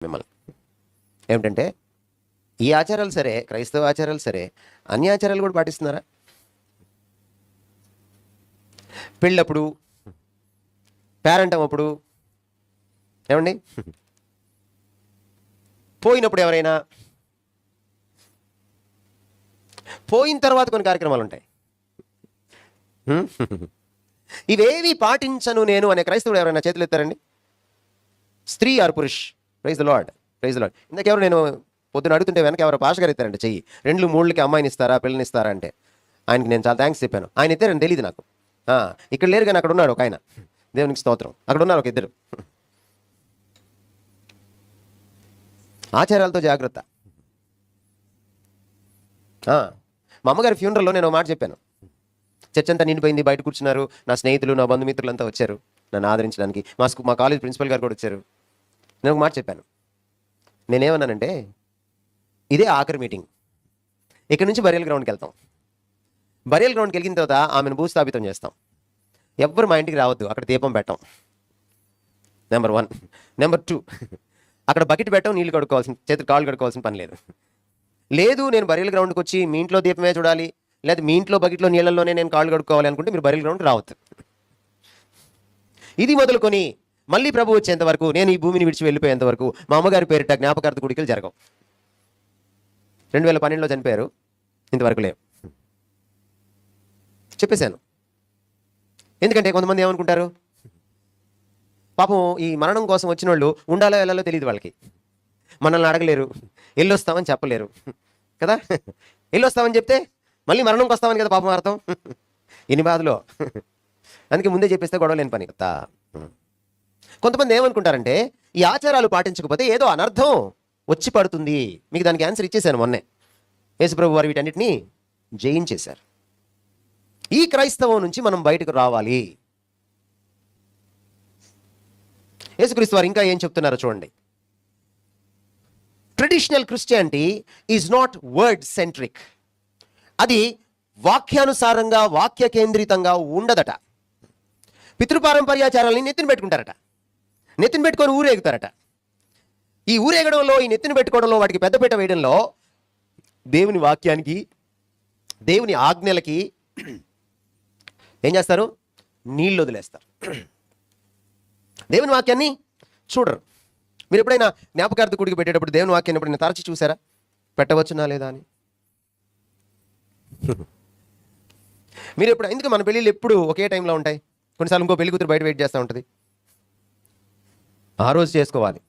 మిమ్మల్ని ఏమిటంటే, ఈ ఆచారాలు సరే, క్రైస్తవ ఆచారాలు సరే, అన్ని ఆచారాలు కూడా పాటిస్తున్నారా? పెళ్ళప్పుడు, పేరంటం అప్పుడు, ఏమండి, పోయినప్పుడు ఎవరైనా, పోయిన తర్వాత కొన్ని కార్యక్రమాలు ఉంటాయి. ఇవేవి పాటించను నేను అనే క్రైస్తవుడు ఎవరైనా చేతులు ఎత్తారండి? స్త్రీ ఆర్ పురుష్? Praise the lord, praise the lord. ఇందాకెవరు నేను పొద్దున అడుగుతుంటే వెనక ఎవరో పాష గారు ఎత్తారంటే చెయ్యి. 2-3 అమ్మాయిని ఇస్తారా, పిల్లని ఇస్తారా అంటే ఆయనకి నేను చాలా థ్యాంక్స్ చెప్పాను. ఆయన ఎత్తారని తెలియదు నాకు. ఇక్కడ లేరు కానీ అక్కడ ఉన్నాడు ఒక ఆయన, దేవునికి స్తోత్రం. అక్కడ ఉన్నారు ఒక ఇద్దరు. ఆచారాలతో జాగ్రత్త. మా అమ్మగారి ఫ్యూనరల్లో నేను ఒక మాట చెప్పాను. చర్చ్ అంతా నిండిపోయింది, బయట కూర్చున్నారు, నా స్నేహితులు, నా బంధుమిత్రులు అంతా వచ్చారు నన్ను ఆదరించడానికి. మా కాలేజ్ ప్రిన్సిపల్ గారు కూడా వచ్చారు. నేను ఒక మాట చెప్పాను. నేనేమన్నానంటే, ఇదే ఆఖరి మీటింగ్, ఇక్కడ నుంచి బరియల్ గ్రౌండ్కి వెళ్తాం. బరియల్ గ్రౌండ్కి వెళ్ళిన తర్వాత ఆమెను భూస్థాపితం చేస్తాం. ఎవ్వరు మా ఇంటికి రావద్దు, అక్కడ దీపం పెట్టాం. నెంబర్ 1. నెంబర్ 2, అక్కడ బకెట్ పెట్టాం, నీళ్ళు కడుక్కోవాల్సిన, చేతులు కాళ్ళు కడుక్కోవాల్సిన పని లేదు. లేదు నేను బరియల్ గ్రౌండ్కి వచ్చి మీ ఇంట్లో దీపమే చూడాలి, లేదా మీ ఇంట్లో బకెట్లో నీళ్ళల్లోనే నేను కాళ్ళు కడుక్కోవాలి అనుకుంటే మీరు బరియల్ గ్రౌండ్కి రావద్దు. ఇది మొదలుకొని మళ్ళీ ప్రభు వచ్చేంత వరకు, నేను ఈ భూమిని విడిచి వెళ్ళిపోయేంత వరకు మా అమ్మగారి పేరిట జ్ఞాపకార్థ గుడికలు జరగవు. 2012లో చనిపోయారు, ఇంతవరకు లేవు. చెప్పేశాను. ఎందుకంటే కొంతమంది ఏమనుకుంటారు, పాపం ఈ మరణం కోసం వచ్చిన వాళ్ళు ఉండాలో వెళ్ళాలో తెలియదు వాళ్ళకి. మనల్ని అడగలేరు, వెళ్ళొస్తామని చెప్పలేరు కదా. వెళ్ళొస్తామని చెప్తే మళ్ళీ మరణంకి వస్తామని కదా పాపం అర్థం. ఎన్ని బాధలో. అందుకే ముందే చెప్పేస్తే గొడవ లేని పని కదా. కొంతమంది ఏమనుకుంటారంటే, ఈ ఆచారాలు పాటించకపోతే ఏదో అనర్థం వచ్చి పడుతుంది. మీకు దానికి ఆన్సర్ ఇచ్చేశాను మొన్నే. యేసుప్రభు వారు వీటన్నిటిని జయించేశారు. ఈ క్రైస్తవం నుంచి మనం బయటకు రావాలి. యేసుక్రీస్తు వారు ఇంకా ఏం చెప్తున్నారో చూడండి. Traditional Christianity is not word centric. అది వాక్యానుసారంగా, వాక్య కేంద్రితంగా ఉండదట. పితృపారంపర్యాచారాలని నెత్తిన పెట్టుకుంటారట, నెత్తిన పెట్టుకొని ఊరేగుతారట. ఈ ఊరేగడంలో, ఈ నెత్తిన పెట్టుకోవడంలో, వాటికి పెద్దపీట వేయడంలో దేవుని వాక్యానికి, దేవుని ఆజ్ఞలకి ఏం చేస్తారు? నీళ్ళు వదిలేస్తారు. దేవుని వాక్యాన్ని చూడరు. మీరు ఎప్పుడైనా జ్ఞాపకార్థ గుడికి పెట్టేటప్పుడు దేవుని వాక్యాన్ని ఎప్పుడైనా తరచి చూసారా? పెట్టవచ్చునా లేదా అని. మీరు ఎప్పుడు, ఎందుకు మన పెళ్ళిళ్ళు ఎప్పుడు ఒకే టైంలో ఉంటాయి? కొన్నిసార్లు ఇంకో పెళ్లి కూతురు బయట వెయిట్ చేస్తూ ఉంటుంది. ఆ రోజు చేసుకోవాలి.